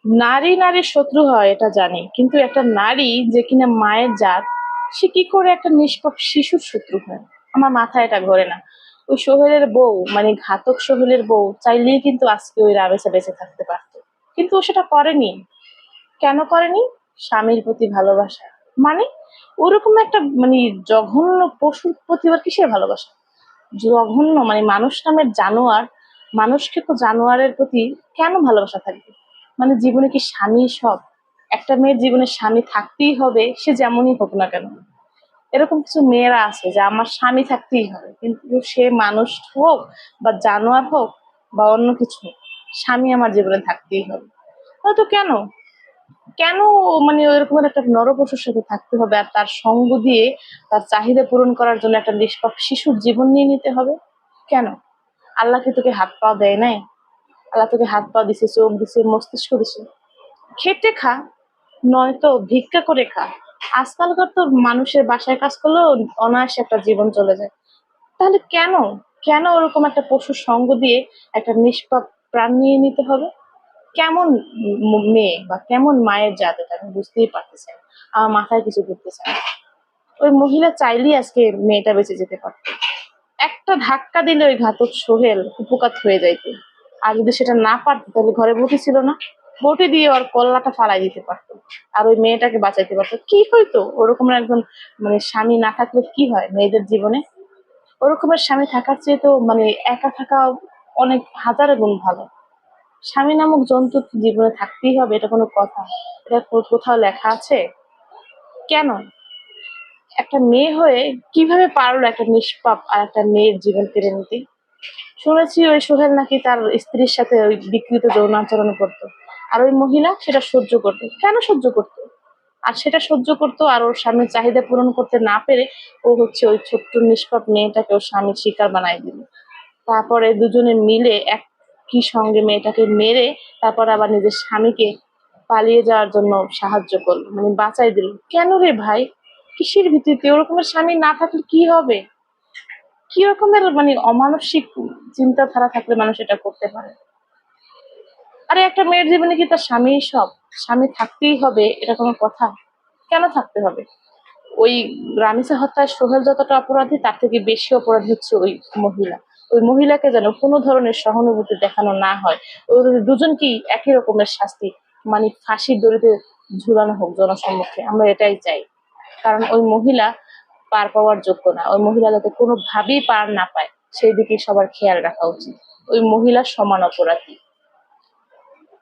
নারী নারীর শত্রু হয় এটা জানি, কিন্তু একটা নারী যে কিনা মায়ের জাত, সে কি করে একটা নিষ্পাপ শিশুর শত্রু হয়? আমার মাথায় এটা ঘোরে না। ওই সোহেলের বউ, মানে ঘাতক সোহেলের বউ চাইলেই কিন্তু আজকে ওই রামেসা বেঁচে থাকতে পারতো, কিন্তু ও সেটা করেনি। কেন করেনি? স্বামীর প্রতি ভালোবাসা। মানে ওরকম একটা, মানে জঘন্য পশুর প্রতি ওর কিসের ভালোবাসা? জঘন্য, মানে মানুষ নামের জানোয়ার, মানুষকে তো জানোয়ারের প্রতি কেন ভালোবাসা থাকবে? মানে জীবনে কি স্বামী সব? একটা মেয়ের জীবনে স্বামী থাকতেই হবে, সে যেমনই হোক না কেন। এরকম কিছু মেয়েরা আছে যে আমার স্বামী থাকতেই হবে, কিন্তু সে মানুষ হোক বা জানোয়ার হোক বা অন্য কিছু হোক, স্বামী আমার জীবনে থাকতেই হবে। হয়তো কেন, কেন মানে ওইরকম একটা নরপশুর সাথে থাকতে হবে, আর তার সঙ্গ দিয়ে তার চাহিদা পূরণ করার জন্য একটা নিষ্পাপ শিশুর জীবন নিয়ে নিতে হবে? কেন? আল্লাহ কি তোকে হাত পা দেয় নাই? আল্লাহ তোকে হাত পা দিছে, চোখ দিছে, মস্তিষ্ক দিছে। খেটে খা, নয়তো ভিক্ষা করে খা। আজকালকার তো মানুষের বাসায় কাজ করলেও অনায়াসে একটা জীবন চলে যায়। তাহলে কেন, কেন ওরকম একটা পশুর সঙ্গ দিয়ে একটা নিষ্পাপ প্রাণ নিয়ে নিতে হবে? কেমন মেয়ে বা কেমন মায়ের জাত এটা আমি বুঝতেই পারতেছি না। আমার মাথায় কিছু ঘুরতেছে না। ওই মহিলা চাইলেই আজকে মেয়েটা বেঁচে যেতে পারতো। একটা ধাক্কা দিলে ওই ঘাতক সোহেল কুপোকাত হয়ে যাইতো। আর যদি সেটা না পারতো তাহলে ঘরে বটি ছিল না, বটি দিয়ে ওর কল্লাটা ফালাই দিতে পারতো, আর ওই মেয়েটাকে বাঁচাইতে পারতো। কি হইতো ওরকম একজন, মানে স্বামী না থাকলে কি হয় মেয়েদের জীবনে? ওরকমের স্বামী থাকার চেয়ে তো মানে একা থাকা অনেক হাজারে গুণ ভালো। স্বামী নামক জন্তু তো জীবনে থাকতেই হবে, এটা কোনো কথা? এটা কোথাও লেখা আছে? কেন একটা মেয়ে হয়ে কিভাবে পারলো একটা নিষ্পাপ আর একটা মেয়ের জীবন কেড়ে নিতে? শুনেছি ওই সোহেল নাকি তার স্ত্রীর সাথে ওই বিকৃত যৌন আচরণ করতো, আর ওই মহিলা সেটা সহ্য করতো। কেন সহ্য করতো? আর সেটা সহ্য করতো, আর ওর স্বামীর চাহিদা পূরণ করতে না পেরে ও হচ্ছে ওই ছোট্ট নিষ্পাপ মেয়েটাকে ওর স্বামীর শিকার বানাই দিল। তারপরে দুজনে মিলে একই সঙ্গে মেয়েটাকে মেরে তারপর আবার নিজের স্বামীকে পালিয়ে যাওয়ার জন্য সাহায্য করলো, মানে বাঁচাই দিল। কেন রে ভাই? কিসের ভিত্তিতে? ওরকমের স্বামী না থাকলে কি হবে? কি রকমের মানে অমানসিক চিন্তাধারা থাকলে মানুষ এটা করতে পারে? আরে একটা মেয়ের জীবনে কি তার স্বামী সব? স্বামী থাকতেই হবে এটা কোনো কথা? কেন থাকতে হবে? ওই রামিসা হত্যায় সোহেল যতটা অপরাধী, তার থেকে বেশি অপরাধী হচ্ছে ওই মহিলা। ওই মহিলাকে যেন কোনো ধরনের সহানুভূতি দেখানো না হয়। ওদের দুজনকেই একই রকমের শাস্তি, মানে ফাঁসির দড়িতে ঝুলানো হোক জনসম্মুখে, আমরা এটাই চাই। কারণ ওই মহিলা পার পাওয়ার যোগ্য না। ওই মহিলা যাতে কোনোভাবেই পার না পায় সেই দিকে সবার খেয়াল রাখা উচিত। ওই মহিলা সমান অপরাধী।